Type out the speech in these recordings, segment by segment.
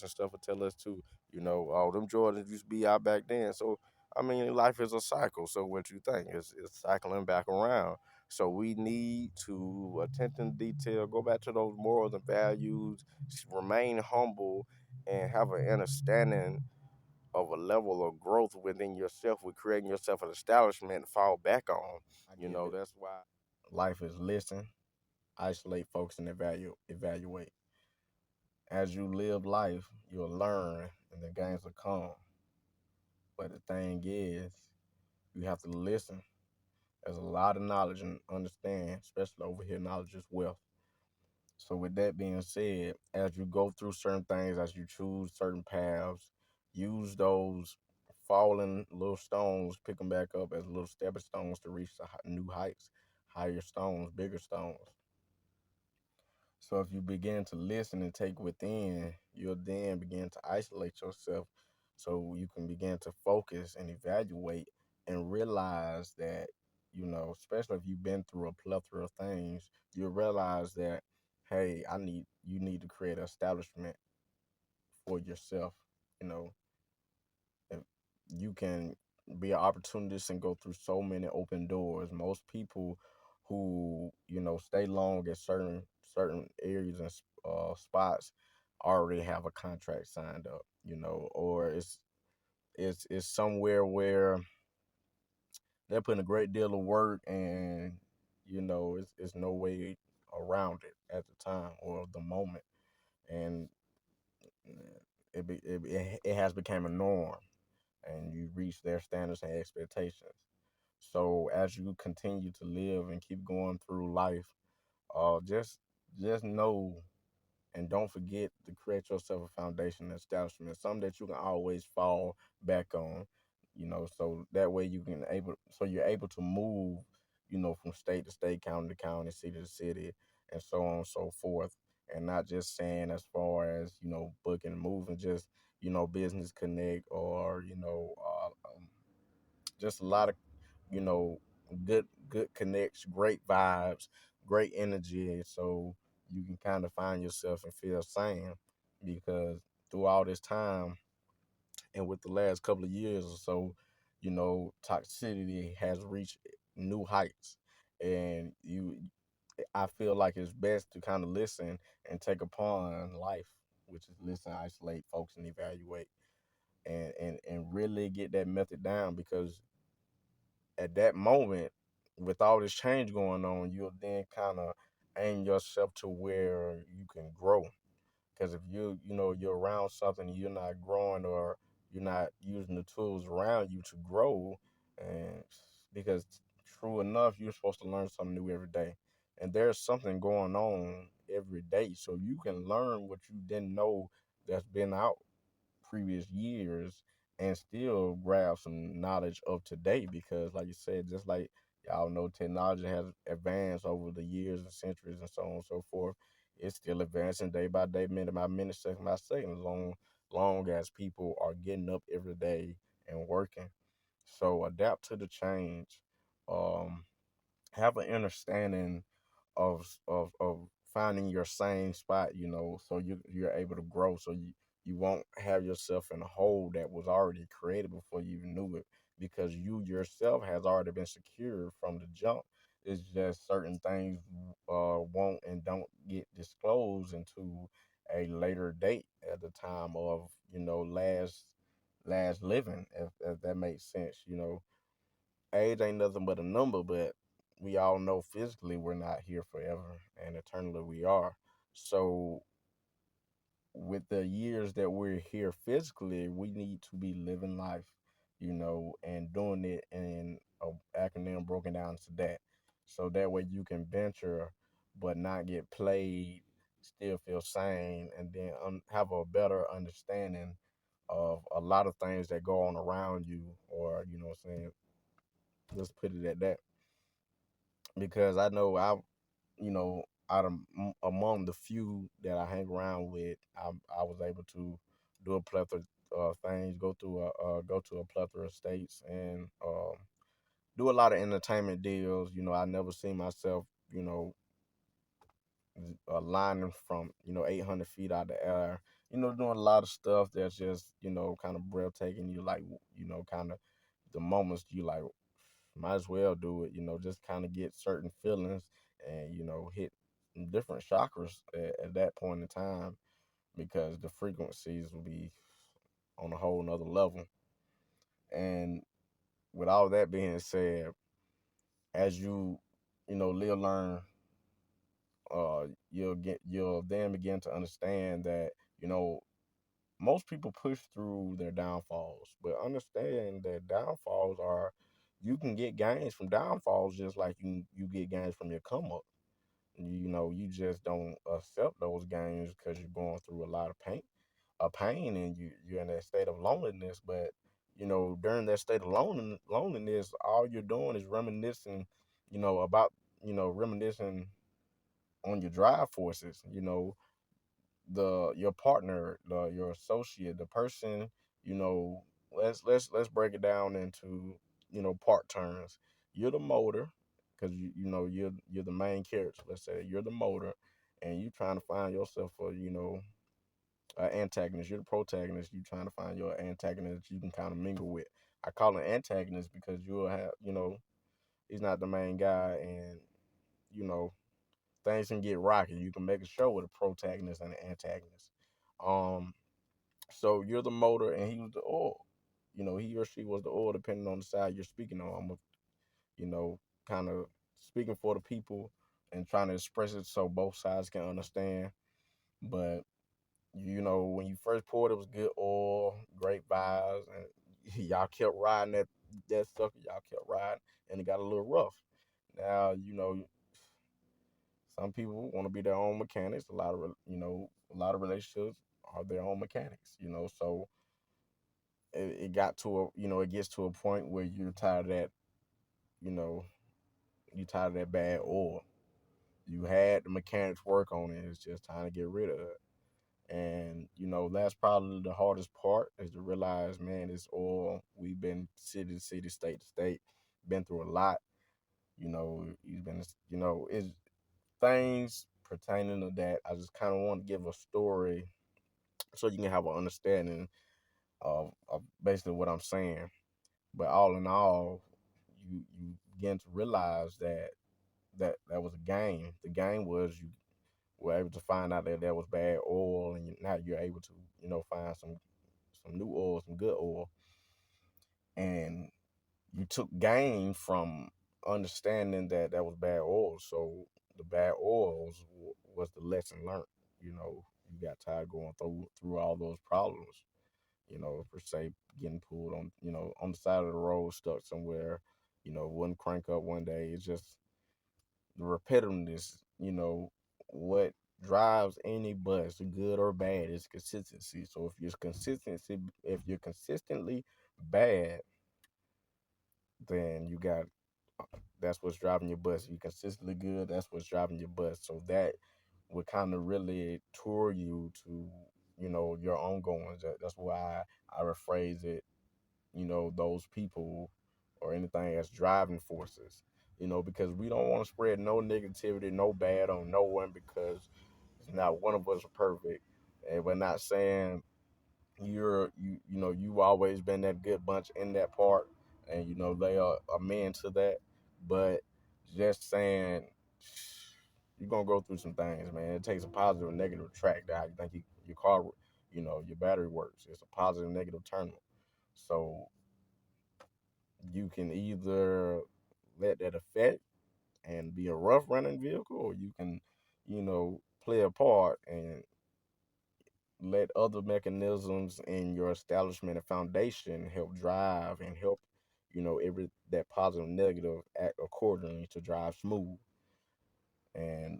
and stuff will tell us too. Oh, them Jordans used to be out back then. So I mean, life is a cycle. So what you think? It's cycling back around. So we need to attention to detail, go back to those morals and values, remain humble, and have an understanding of a level of growth within yourself with creating yourself an establishment to fall back on. I get it. That's why life is listen, isolate, focus, and evaluate. As you live life, you'll learn and the gains will come. But the thing is, you have to listen. There's a lot of knowledge and understand, especially over here, knowledge is wealth. So with that being said, as you go through certain things, as you choose certain paths, use those fallen little stones, pick them back up as little stepping stones to reach the new heights, higher stones, bigger stones. So if you begin to listen and take within, you'll then begin to isolate yourself so you can begin to focus and evaluate and realize that, especially if you've been through a plethora of things, you'll realize that, hey, you need to create an establishment for yourself. You know, if you can be an opportunist and go through so many open doors. Most people who stay long at certain areas and spots already have a contract signed up. Or it's somewhere where they're putting a great deal of work and it's no way around it at the time or the moment, and it has become a norm and you reach their standards and expectations. So as you continue to live and keep going through life, uh, just just know and don't forget to create yourself a foundation establishment, something that you can always fall back on. So that way you're able to move, from state to state, county to county, city to city, and so on and so forth. And not just saying as far as booking and moving, just business connect or just a lot of you know good connects, great vibes, great energy, so you can kind of find yourself and feel sane because through all this time and with the last couple of years or so, toxicity has reached new heights, and I feel like it's best to kind of listen and take upon life, which is listen, isolate, focus, and evaluate, and really get that method down because at that moment, with all this change going on, you'll then kind of aim yourself to where you can grow. Because if you're around something, you're not growing or you're not using the tools around you to grow, and because true enough, you're supposed to learn something new every day, and there's something going on every day, so you can learn what you didn't know that's been out previous years and still grab some knowledge of today because like you said, just like y'all know, technology has advanced over the years and centuries and so on and so forth. It's still advancing day by day, minute by minute, second by second, long as people are getting up every day and working. So adapt to the change. um have an understanding of finding your same spot, so you're able to grow, so you won't have yourself in a hole that was already created before you even knew it, because you yourself has already been secured from the jump. It's just certain things won't and don't get disclosed into a later date at the time of last living, if that makes sense. Age ain't nothing but a number, but we all know physically we're not here forever, and eternally we are. So, with the years that we're here physically, we need to be living life, and doing it in a acronym broken down to that. So that way you can venture, but not get played, still feel sane, and then have a better understanding of a lot of things that go on around you, or what I'm saying, let's put it at that, because I know you know, among the few that I hang around with, I was able to do a plethora of things, go to a plethora of states, and do a lot of entertainment deals. I never seen myself, you know, lining from 800 feet out of the air doing a lot of stuff that's just, kind of breathtaking. You like, kind of the moments you like, might as well do it, just kind of get certain feelings and, hit different chakras at that point in time because the frequencies will be on a whole nother level. And with all that being said, as you, live, learn, you'll then begin to understand that, you know, most people push through their downfalls, but understand that downfalls are you can get gains from downfalls just like you get gains from your come up. You just don't accept those gains because you're going through a lot of pain, and you're in that state of loneliness. But during that state of loneliness, all you're doing is reminiscing, about reminiscing on your drive forces. Your partner, your associate, the person, you know, let's break it down into part terms. You're the motor, because you're the main character. Let's say you're the motor, and you trying to find yourself a antagonist. You're the protagonist. You trying to find your antagonist you can kind of mingle with. I call it antagonist because you'll have he's not the main guy, and you know things can get rocky. You can make a show with a protagonist and an antagonist. Um, so you're the motor and he was the oil. He or she was the oil depending on the side you're speaking on. I'm, kind of speaking for the people and trying to express it so both sides can understand. But when you first poured, it was good oil, great vibes, and y'all kept riding that sucker. Y'all kept riding, and it got a little rough. Now some people want to be their own mechanics. A lot of relationships are their own mechanics. So it got to it gets to a point where you're tired of that. You know, you tired of that bad oil. You had the mechanics work on it. It's just time to get rid of it. And that's probably the hardest part is to realize, man, this oil. We've been city to city, state to state, been through a lot. You've been, it's things pertaining to that. I just kind of want to give a story so you can have an understanding of basically what I'm saying. But all in all, you begin to realize that was a game. The game was you were able to find out that there was bad oil, and now you're able to find some new oil, some good oil, and you took gain from understanding that that was bad oil. So the bad oils was the lesson learned. You got tired going through all those problems. Per se, getting pulled on the side of the road, stuck somewhere. Wouldn't crank up one day. It's just the repetitiveness. What drives any bus, good or bad, is consistency. So if you're consistently bad, then you got that's what's driving your bus. If you're consistently good, that's what's driving your bus. So that would kind of really tour you to your ongoings. That's why I rephrase it. Those people or anything as driving forces. Because we don't want to spread no negativity, no bad on no one because not one of us are perfect. And we're not saying you've always been that good bunch in that part, and they are men to that. But just saying you're gonna go through some things, man. It takes a positive and negative track to how you think your car, your battery works. It's a positive and negative terminal. So you can either let that affect and be a rough running vehicle, or you can, play a part and let other mechanisms in your establishment and foundation help drive and help, every that positive and negative act accordingly to drive smooth. And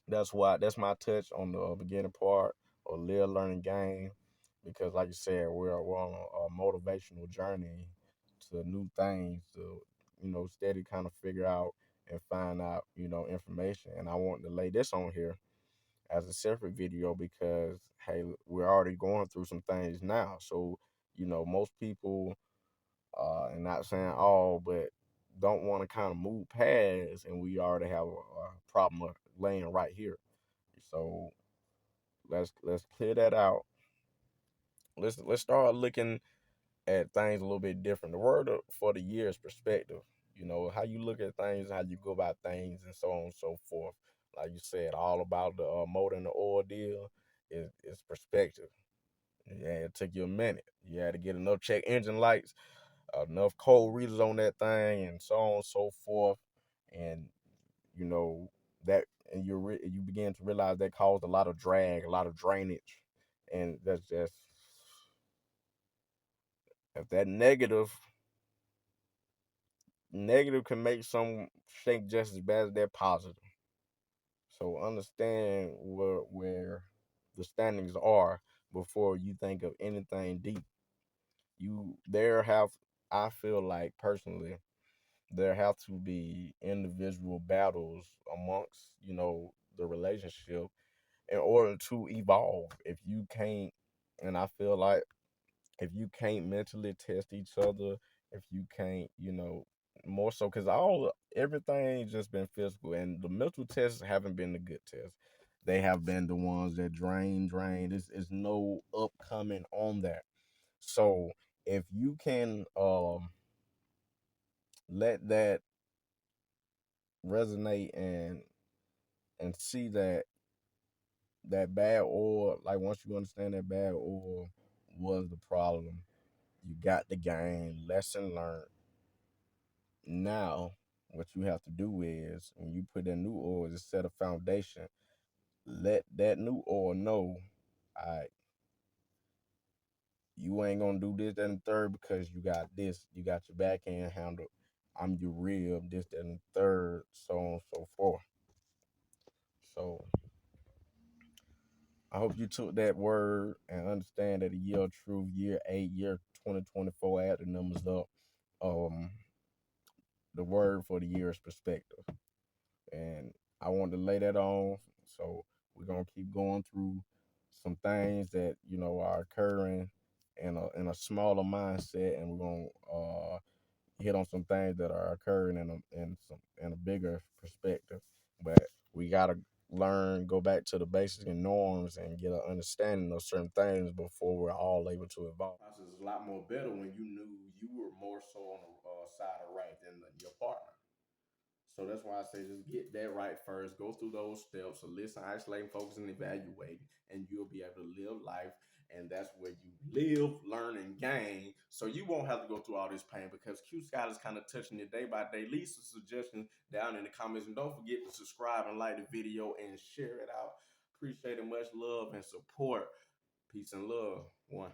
that's my touch on the beginning part of live learning game, because like you said, we're on a motivational journey to new things to steady kind of figure out and find out information. And I want to lay this on here as a separate video because hey, we're already going through some things now. So most people, and not saying all, but don't want to kind of move past, and we already have a problem laying right here. So let's clear that out. Let's start looking at things a little bit different. The for the year is perspective. You know, how you look at things, how you go about things, and so on and so forth. Like you said, all about the motor and the oil deal is perspective. Yeah, it took you a minute. You had to get enough check engine lights, enough cold readers on that thing, and so on and so forth. And you know that, and you begin to realize that caused a lot of drag, a lot of drainage, and that's just if that negative can make some shake just as bad as that positive. So understand where the standings are before you think of anything deep. You there have I feel like personally there have to be individual battles amongst, the relationship in order to evolve. If you can't, and I feel like if you can't mentally test each other, if you can't, more so because all everything just been physical, and the mental tests haven't been the good tests. They have been the ones that drain. This is no upcoming on that. So if you can let that resonate and see that bad oil, like once you understand that bad oil was the problem, you got the game, lesson learned. Now, what you have to do is when you put in new oil, is set a foundation. Let that new oil know, all right, you ain't gonna do this, that, and third because you got this, you got your backhand handle. I'm your rib, this, that, and third, so on and so forth. So I hope you took that word and understand that a year of truth, year 8, year 2024, add the numbers up. Um, the word for the year is perspective. And I wanted to lay that on. So we're gonna keep going through some things that are occurring in a smaller mindset, and we're gonna hit on some things that are occurring in a bigger perspective. But we gotta learn, go back to the basics and norms, and get an understanding of certain things before we're all able to evolve. It's a lot more better when you knew you were more so on the side of right than your partner. So that's why I say just get that right first. Go through those steps. So listen, isolate, focus, and evaluate, and you'll be able to live life. And that's where you live, learn, and gain. So you won't have to go through all this pain because Q Scott is kind of touching you day by day. Leave some suggestions down in the comments. And don't forget to subscribe and like the video and share it out. Appreciate it. Much love and support. Peace and love. One.